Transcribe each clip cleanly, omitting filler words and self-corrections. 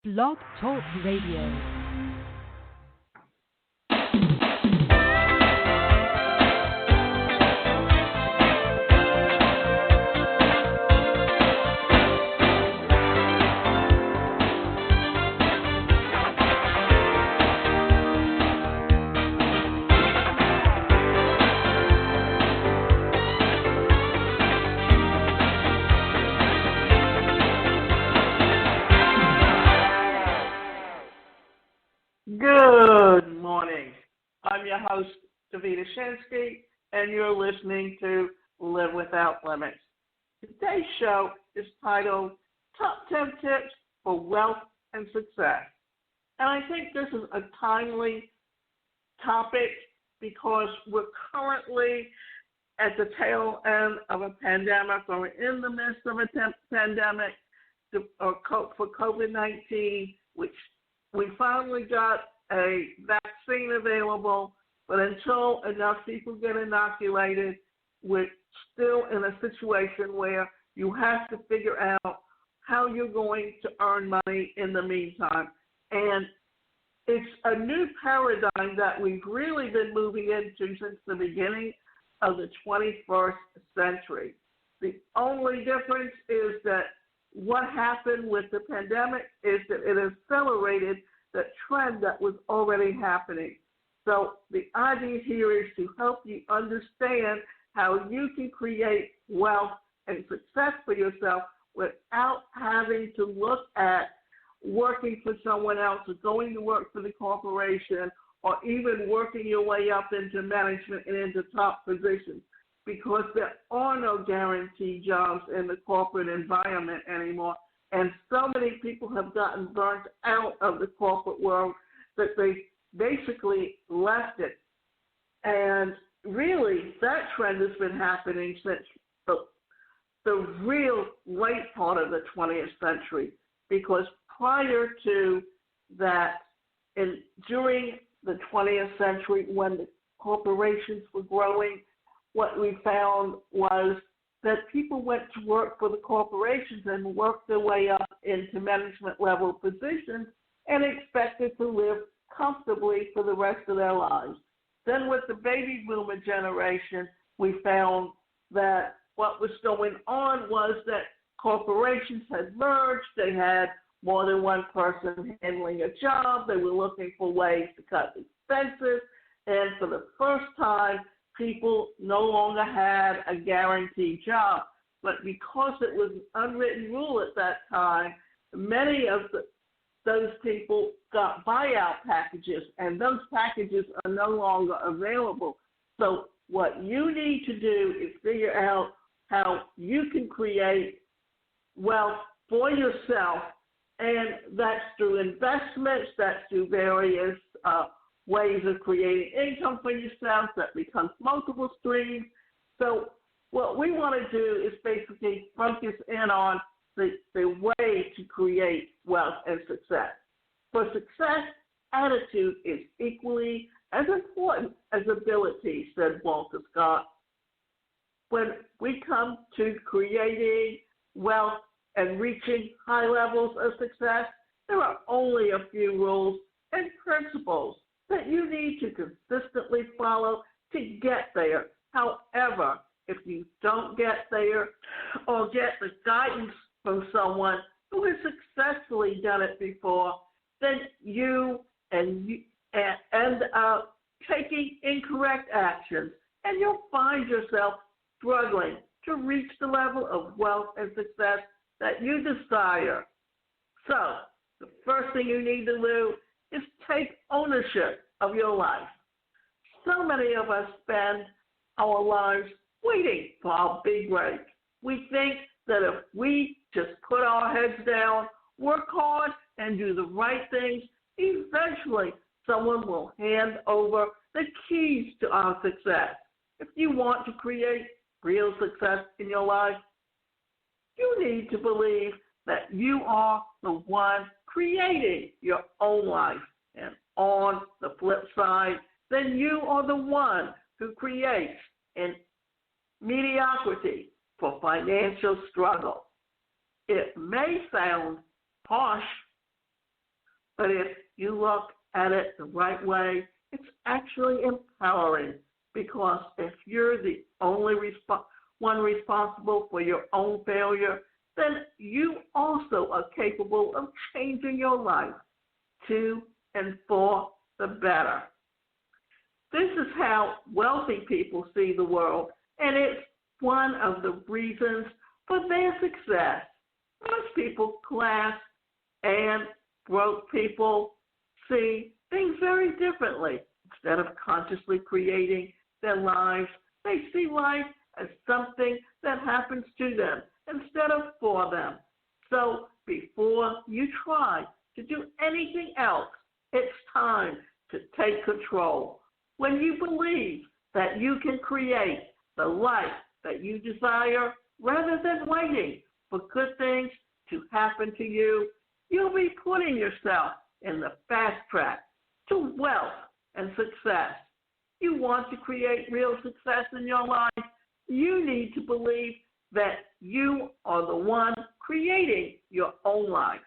Blog Talk Radio. Good morning. I'm your host, Davida Shinsky, and you're listening to Live Without Limits. Today's show is titled Top 10 Tips for Wealth and Success. And I think this is a timely topic because we're currently at the tail end of a pandemic, or we're in the midst of a pandemic for COVID-19, which we finally got a vaccine available, but until enough people get inoculated, we're still in a situation where you have to figure out how you're going to earn money in the meantime. And it's a new paradigm that we've really been moving into since the beginning of the 21st century. The only difference is that what happened with the pandemic is that it accelerated the trend that was already happening. So the idea here is to help you understand how you can create wealth and success for yourself without having to look at working for someone else or going to work for the corporation or even working your way up into management and into top positions, because there are no guaranteed jobs in the corporate environment anymore. And so many people have gotten burnt out of the corporate world that they basically left it. And really, that trend has been happening since the real late part of the 20th century, because prior to that, and during the 20th century, when the corporations were growing, what we found was that people went to work for the corporations and worked their way up into management level positions and expected to live comfortably for the rest of their lives. Then with the baby boomer generation, we found that what was going on was that corporations had merged. They had more than one person handling a job. They were looking for ways to cut expenses. And for the first time, people no longer had a guaranteed job. But because it was an unwritten rule at that time, many of those people got buyout packages, and those packages are no longer available. So what you need to do is figure out how you can create wealth for yourself, and that's through investments, that's through various ways of creating income for yourself that becomes multiple streams. So what we want to do is basically focus in on the way to create wealth and success. For success, attitude is equally as important as ability, said Walter Scott. When we come to creating wealth and reaching high levels of success, there are only a few rules and principles that you need to consistently follow to get there. However, if you don't get there or get the guidance from someone who has successfully done it before, then you end up taking incorrect actions, and you'll find yourself struggling to reach the level of wealth and success that you desire. So, the first thing you need to do is take ownership of your life. So many of us spend our lives waiting for our big break. We think that if we just put our heads down, work hard, and do the right things, eventually someone will hand over the keys to our success. If you want to create real success in your life, you need to believe that you are the one creating your own life. And on the flip side, then you are the one who creates in mediocrity for financial struggle. It may sound harsh, But if you look at it the right way, it's actually empowering, because if you're the only one responsible for your own failure, then you also are capable of changing your life to and for the better. This is how wealthy people see the world, and it's one of the reasons for their success. Most people, class and broke people, see things very differently. Instead of consciously creating their lives, they see life as something that happens to them instead of for them. So before you try to do anything else, it's time to take control. When you believe that you can create the life that you desire, rather than waiting for good things to happen to you, you'll be putting yourself in the fast track to wealth and success. You want to create real success in your life, you need to believe that you are the one creating your own life.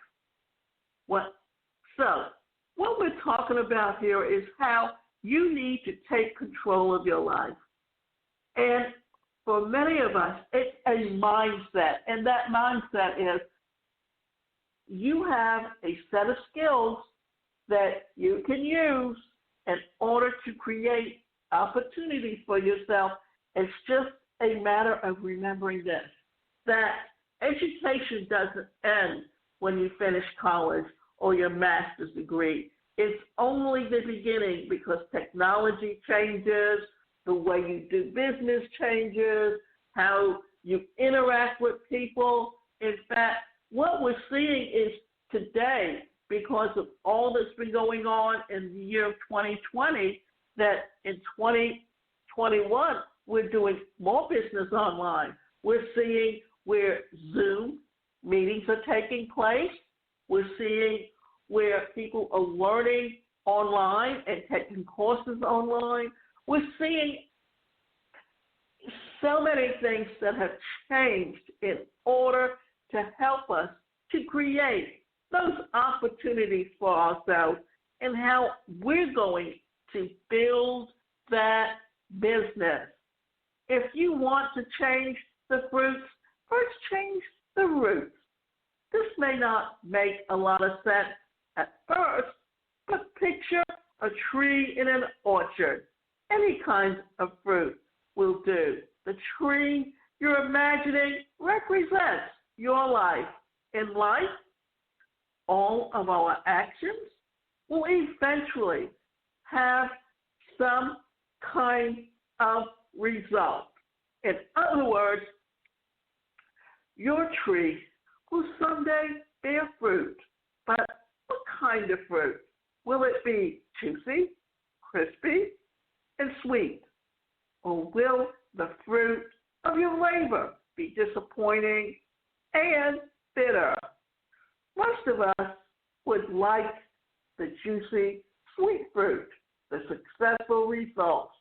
So, what we're talking about here is how you need to take control of your life. And for many of us, it's a mindset, and that mindset is you have a set of skills that you can use in order to create opportunities for yourself. It's just a matter of remembering this, that education doesn't end when you finish college or your master's degree. It's only the beginning, because technology changes, the way you do business changes, how you interact with people. In fact, what we're seeing is today, because of all that's been going on in the year of 2020, that in 2021, we're doing more business online. We're seeing where Zoom meetings are taking place. We're seeing where people are learning online and taking courses online. We're seeing so many things that have changed in order to help us to create those opportunities for ourselves and how we're going to build that business. If you want to change the fruits, first change the roots. This may not make a lot of sense at first, but picture a tree in an orchard. Any kind of fruit will do. The tree you're imagining represents your life. In life, all of our actions will eventually have some kind of result. In other words, your tree will someday bear fruit. But what kind of fruit? Will it be juicy, crispy, and sweet? Or will the fruit of your labor be disappointing and bitter? Most of us would like the juicy, sweet fruit, the successful results.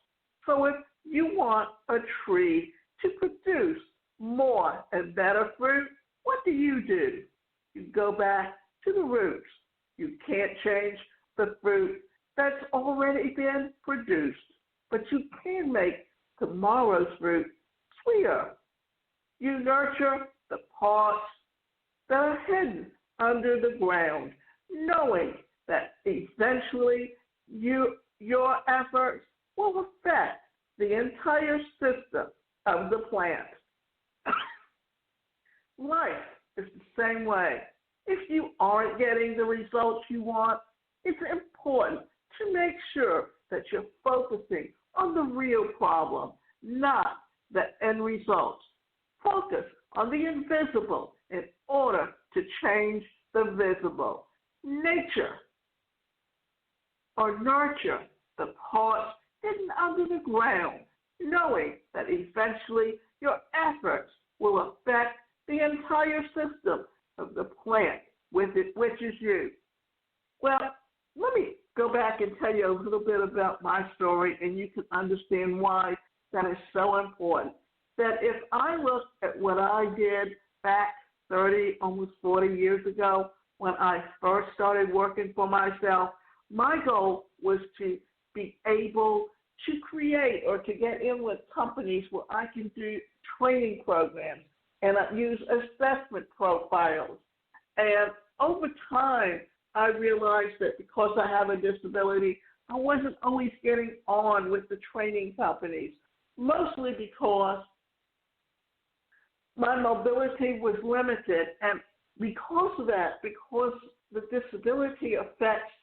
So if you want a tree to produce more and better fruit, what do? You go back to the roots. You can't change the fruit that's already been produced, but you can make tomorrow's fruit sweeter. You nurture the parts that are hidden under the ground, knowing that eventually your efforts will affect the entire system of the plant. Life is the same way. If you aren't getting the results you want, it's important to make sure that you're focusing on the real problem, not the end results. Focus on the invisible in order to change the visible. Nature or nurture the parts hidden under the ground, knowing that eventually your efforts will affect the entire system of the plant, which is you. Well, let me go back and tell you a little bit about my story, and you can understand why that is so important. That if I look at what I did back 30, almost 40 years ago, when I first started working for myself, my goal was to be able to create or to get in with companies where I can do training programs and use assessment profiles. And over time, I realized that because I have a disability, I wasn't always getting on with the training companies, mostly because my mobility was limited. And because of that, because the disability affects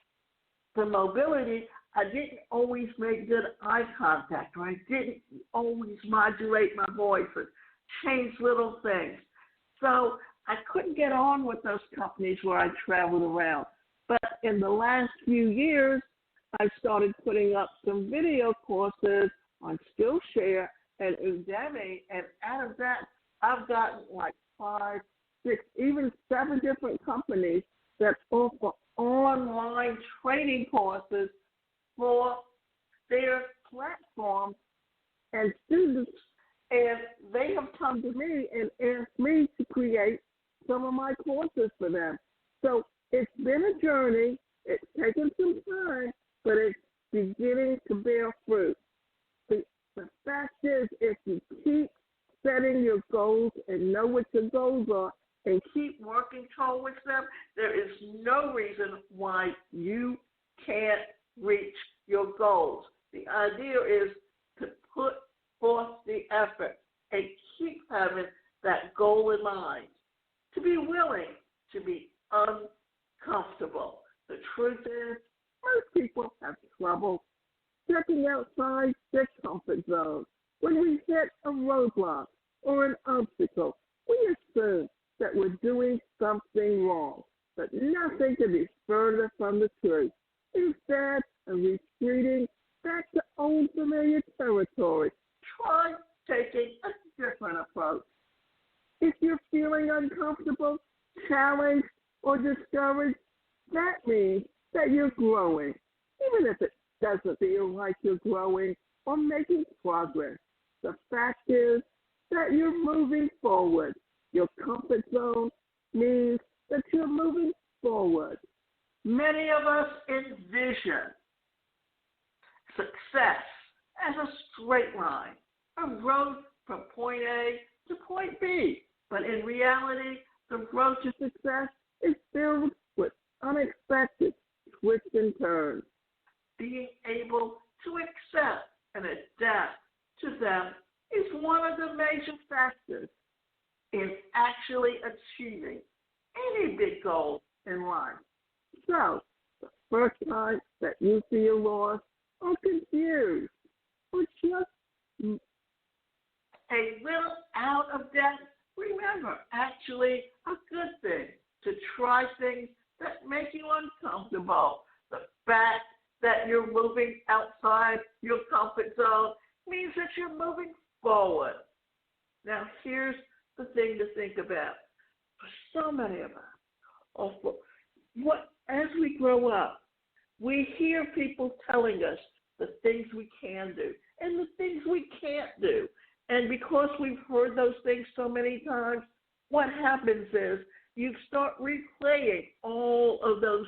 the mobility, I didn't always make good eye contact, or I didn't always modulate my voice or change little things. So I couldn't get on with those companies where I traveled around. But in the last few years, I started putting up some video courses on Skillshare and Udemy, and out of that, I've gotten like 5, 6, even 7 different companies that offer online training courses for their platform and students, and they have come to me and asked me to create some of my courses for them. So it's been a journey. It's taken some time, but it's beginning to bear fruit. The fact is, if you keep setting your goals and know what your goals are and keep working towards them, there is no reason why you can't reach your goals. The idea is to put forth the effort and keep having that goal in mind, to be willing to be uncomfortable. The truth is, most people have trouble stepping outside their comfort zone. When we hit a roadblock or an obstacle, we assume that we're doing something wrong, but nothing could be further from the truth. Instead of retreating back to old familiar territory, try taking a different approach. If you're feeling uncomfortable, challenged, or discouraged, that means that you're growing, even if it doesn't feel like you're growing or making progress. The fact is that you're moving forward. Your comfort zone means that you're moving forward. Many of us envision success as a straight line, a road from point A to point B. But in reality, the road to success is filled with unexpected twists and turns. Being able to accept and adapt to them is one of the major factors in actually achieving any big goal in life. So, the first time that you feel lost or confused or just a little out of depth, remember, actually a good thing to try things that make you uncomfortable. The fact that you're moving outside your comfort zone means that you're moving forward. Now, here's the thing to think about. For so many of us, as we grow up, we hear people telling us the things we can do and the things we can't do. And because we've heard those things so many times, what happens is you start replaying all of those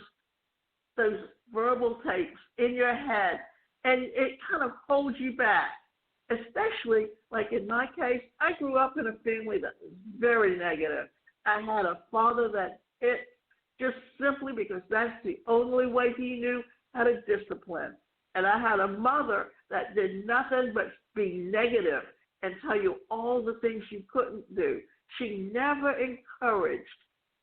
verbal tapes in your head, and it kind of holds you back. Especially, like in my case, I grew up in a family that was very negative. I had a father that just simply because that's the only way he knew how to discipline. And I had a mother that did nothing but be negative and tell you all the things you couldn't do. She never encouraged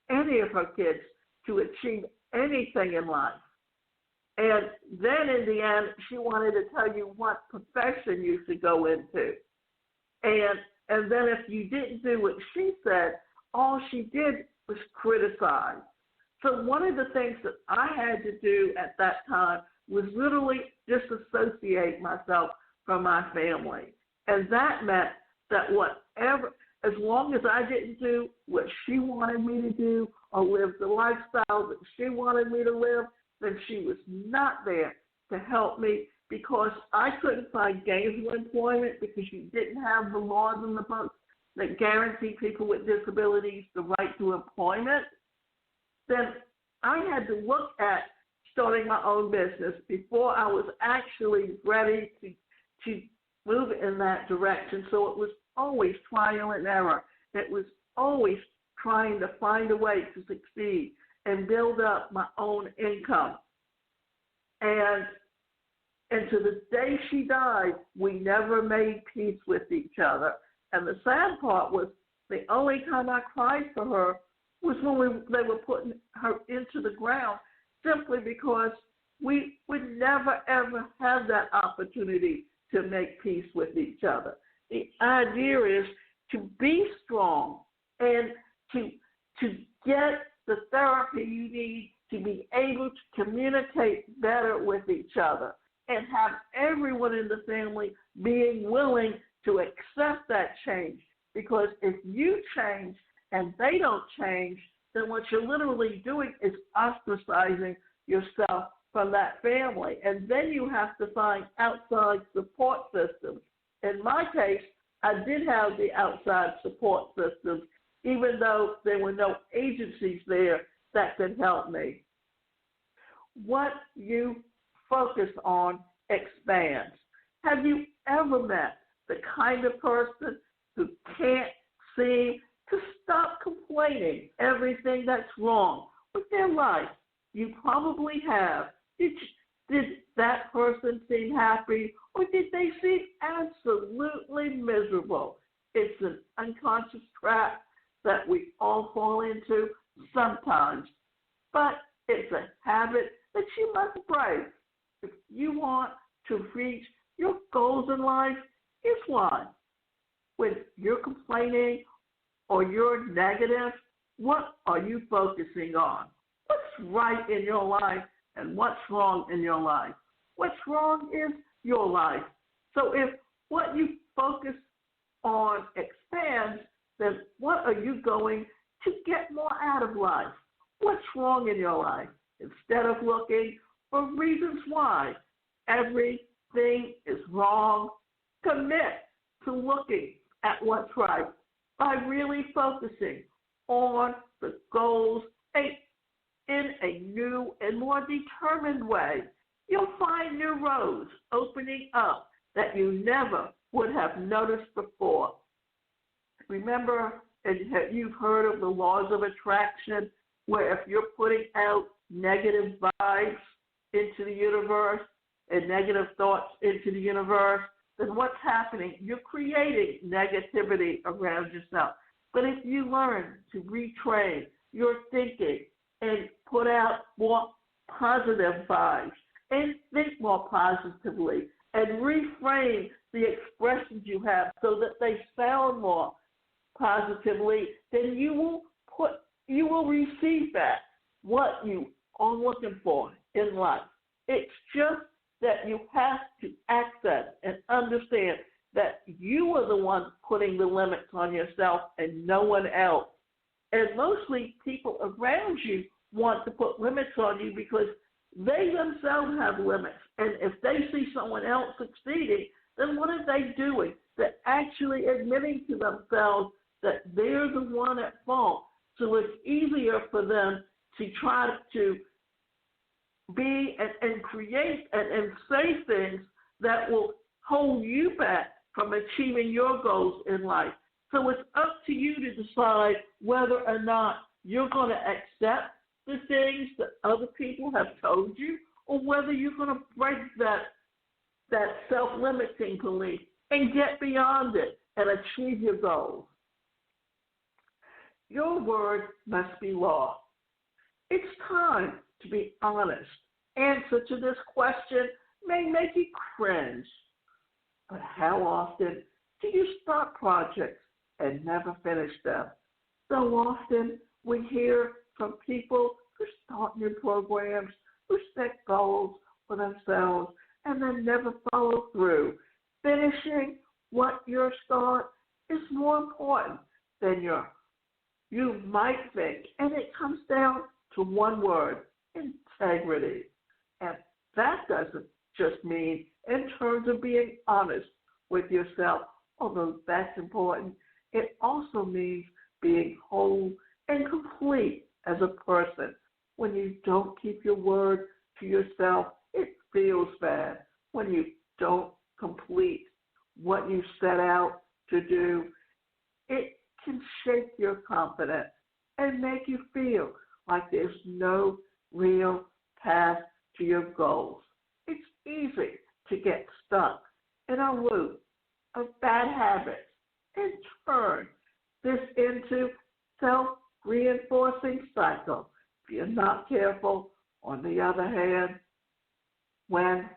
any of her kids to achieve anything in life. And then in the end, she wanted to tell you what profession you should go into. And then if you didn't do what she said, all she did was criticize. So one of the things that I had to do at that time was literally disassociate myself from my family. And that meant that as long as I didn't do what she wanted me to do or live the lifestyle that she wanted me to live, then she was not there to help me because I couldn't find gainful employment because you didn't have the laws in the books that guarantee people with disabilities the right to employment. Then I had to look at starting my own business before I was actually ready to move in that direction. So it was always trial and error. It was always trying to find a way to succeed and build up my own income. And to the day she died, we never made peace with each other. And the sad part was the only time I cried for her was when they were putting her into the ground, simply because we would never, ever have that opportunity to make peace with each other. The idea is to be strong and to get the therapy you need to be able to communicate better with each other, and have everyone in the family being willing to accept that change. Because if you change and they don't change, then what you're literally doing is ostracizing yourself from that family. And then you have to find outside support systems. In my case, I did have the outside support systems, even though there were no agencies there that could help me. What you focus on expands. Have you ever met the kind of person who can't seem to stop complaining everything that's wrong with their life? You probably have. Did that person seem happy, or did they seem absolutely miserable? It's an unconscious trap that we all fall into sometimes, but it's a habit that you must break. If you want to reach your goals in life, here's why. When you're complaining or you're negative, what are you focusing on? What's right in your life and what's wrong in your life? What's wrong is your life. So if what you focus on expands, then what are you going to get more out of life? What's wrong in your life? Instead of looking for reasons why everything is wrong, commit to looking at what's right by really focusing on the goals in a new and more determined way. You'll find new roads opening up that you never would have noticed before. Remember, and you've heard of the laws of attraction, where if you're putting out negative vibes into the universe and negative thoughts into the universe, then what's happening? You're creating negativity around yourself. But if you learn to retrain your thinking and put out more positive vibes and think more positively and reframe the expressions you have so that they sound more positively, then you will receive back what you are looking for in life. It's just that you have to access and understand that you are the one putting the limits on yourself and no one else. And mostly people around you want to put limits on you because they themselves have limits. And if they see someone else succeeding, then what are they doing? They're actually admitting to themselves that they're the one at fault. So it's easier for them to try to be and create and say things that will hold you back from achieving your goals in life. So it's up to you to decide whether or not you're going to accept the things that other people have told you, or whether you're going to break that self-limiting belief and get beyond it and achieve your goals. Your word must be law. It's time to be honest. Answer to this question may make you cringe, but how often do you start projects and never finish them? So often we hear from people who start new programs, who set goals for themselves, and then never follow through. Finishing what you start is more important than you might think. And it comes down to one word: integrity. And that doesn't just mean in terms of being honest with yourself, although that's important. It also means being whole and complete as a person. When you don't keep your word to yourself, it feels bad. When you don't complete what you set out to do, it can shake your confidence and make you feel like there's no real path to your goals. It's easy to get stuck in a loop of bad habits and turn this into self-reinforcing cycle. If you're not careful, on the other hand, when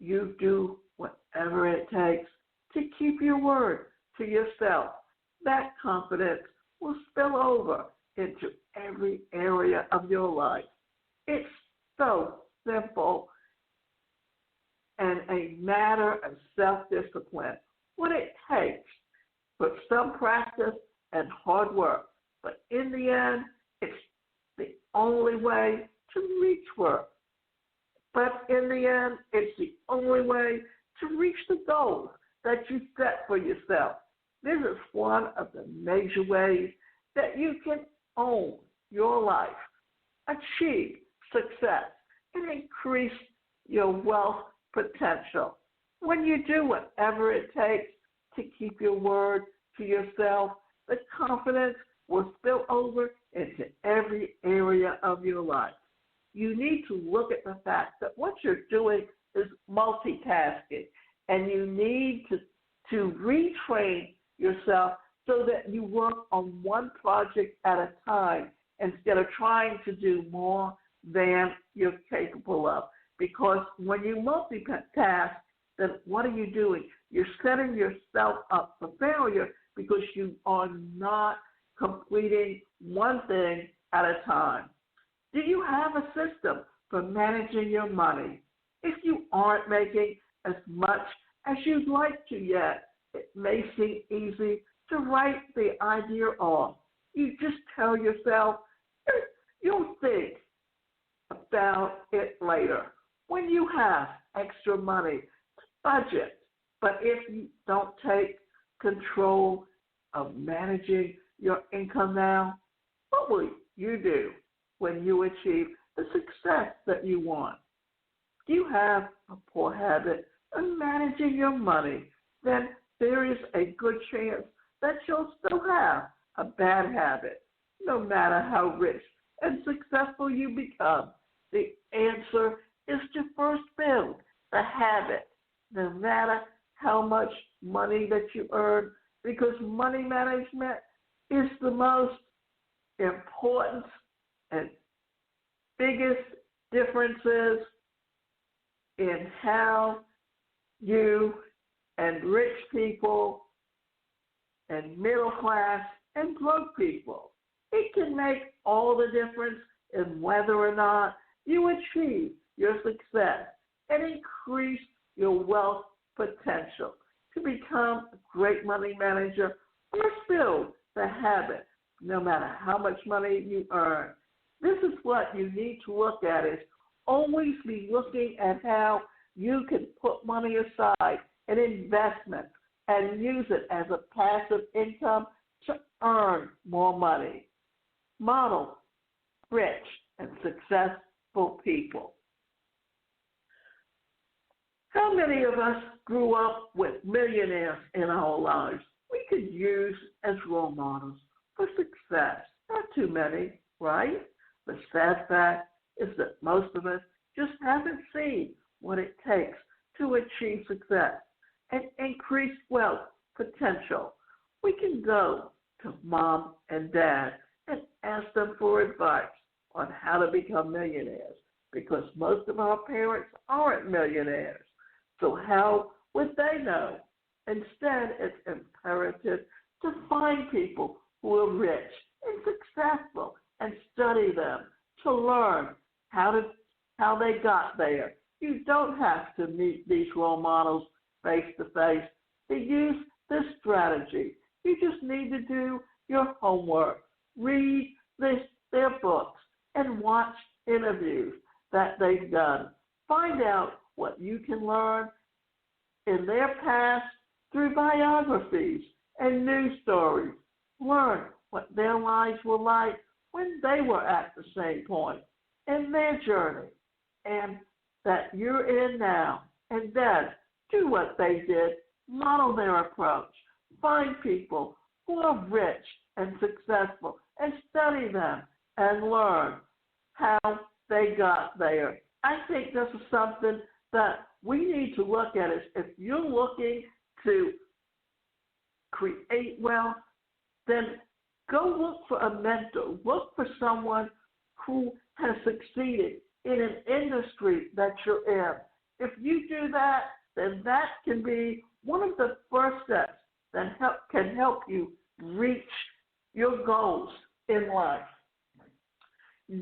you do whatever it takes to keep your word to yourself, that confidence will spill over into every area of your life. It's so simple and a matter of self-discipline. What it takes for some practice and hard work, but in the end, it's the only way to reach work. But in the end, it's the only way to reach the goals that you set for yourself. This is one of the major ways that you can own your life, achieve success, and increase your wealth potential. When you do whatever it takes to keep your word to yourself, the confidence will spill over into every area of your life. You need to look at the fact that what you're doing is multitasking, and you need to retrain yourself so that you work on one project at a time instead of trying to do more than you're capable of. Because when you multitask, then what are you doing? You're setting yourself up for failure because you are not completing one thing at a time. Do you have a system for managing your money? If you aren't making as much as you'd like to yet, it may seem easy to write the idea off. You just tell yourself, you'll think about it later. When you have extra money, budget. But if you don't take control of managing your income now, what will you do when you achieve the success that you want? If you have a poor habit of managing your money, then there is a good chance that you'll still have a bad habit, no matter how rich and successful you become. The answer is to first build the habit, no matter how much money that you earn, because money management is the most important and biggest differences in how you and rich people and middle class and broke people. It can make all the difference in whether or not you achieve your success and increase your wealth potential. To become a great money manager, first build the habit, no matter how much money you earn. This is what you need to look at, is always be looking at how you can put money aside in investment and use it as a passive income to earn more money. Model rich and successful people. How many of us grew up with millionaires in our lives we could use as role models for success? Not too many, right? The sad fact is that most of us just haven't seen what it takes to achieve success and increase wealth potential. We can go to mom and dad and ask them for advice on how to become millionaires, because most of our parents aren't millionaires. So how would they know? Instead, it's imperative to find people who are rich and successful and study them to learn how they got there. You don't have to meet these role models face to face to use this strategy. You just need to do your homework, read their books, and watch interviews that they've done. Find out what you can learn in their past through biographies and news stories. Learn what their lives were like when they were at the same point. in their journey and that you're in now, and then do what they did, model their approach, find people who are rich and successful and study them and learn how they got there. I think this is something that we need to look at. Is if you're looking to create wealth, then go look for a mentor. Look for someone who has succeeded in an industry that you're in. If you do that, then that can be one of the first steps that can help you reach your goals in life.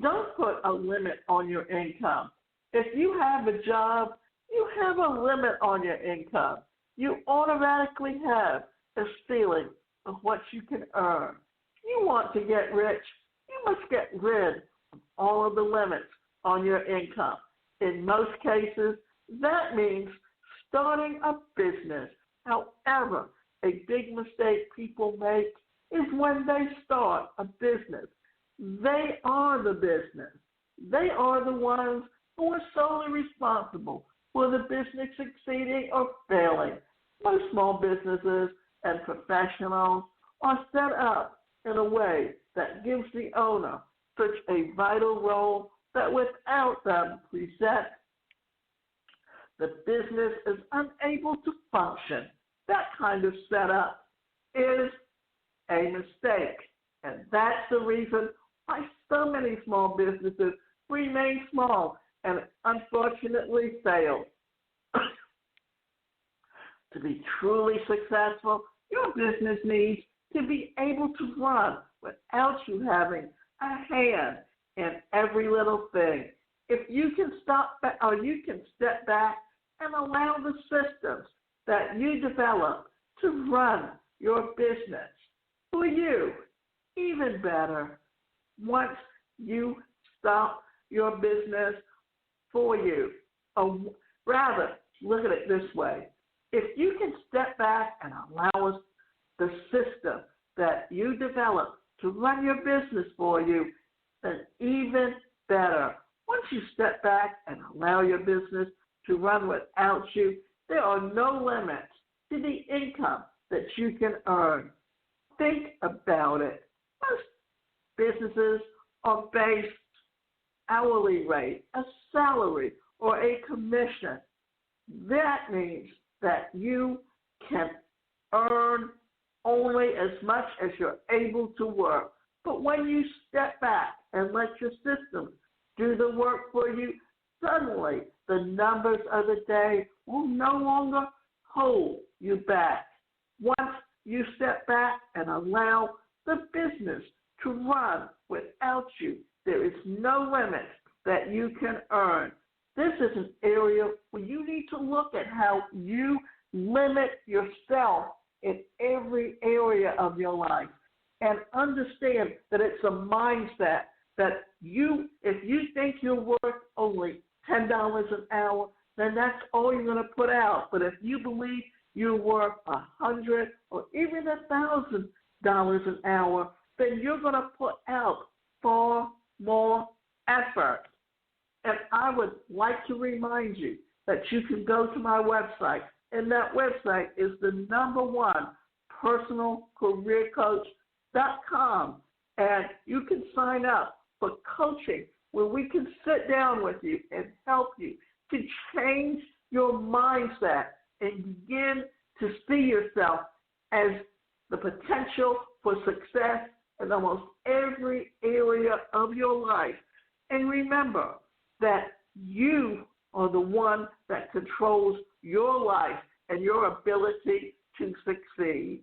Don't put a limit on your income. If you have a job, you have a limit on your income. You automatically have a ceiling of what you can earn. If you want to get rich, you must get rid of all of the limits on your income. In most cases, that means starting a business. However, a big mistake people make is when they start a business. They are the business. They are the ones who are solely responsible for the business succeeding or failing. Most small businesses and professionals are set up in a way that gives the owner such a vital role that without them present, the business is unable to function. That kind of setup is a mistake. And that's the reason why so many small businesses remain small and unfortunately fail. To be truly successful, your business needs to be able to run without you having a hand in every little thing. If you can you can step back and allow the systems that you develop to run your business for you, even better. Once you stop your business for you, or rather, look at it this way. If you can step back and allow us the system that you develop to run your business for you, then even better. Once you step back and allow your business to run without you, there are no limits to the income that you can earn. Think about it. Most businesses are based hourly rate, a salary, or a commission. That means that you can earn only as much as you're able to work. But when you step back and let your system do the work for you, suddenly the numbers of the day will no longer hold you back. Once you step back and allow the business to run without you, there is no limit that you can earn. This is an area where you need to look at how you limit yourself in every area of your life and understand that it's a mindset that if you think you're worth only $10 an hour, then that's all you're going to put out. But if you believe you're worth $100 or even $1,000 an hour, then you're going to put out far more effort. And I would like to remind you that you can go to my website, and that website is the #1 personalcareercoach.com. And you can sign up for coaching where we can sit down with you and help you to change your mindset and begin to see yourself as the potential for success in almost every area of your life. And remember that you are the one that controls your life and your ability to succeed.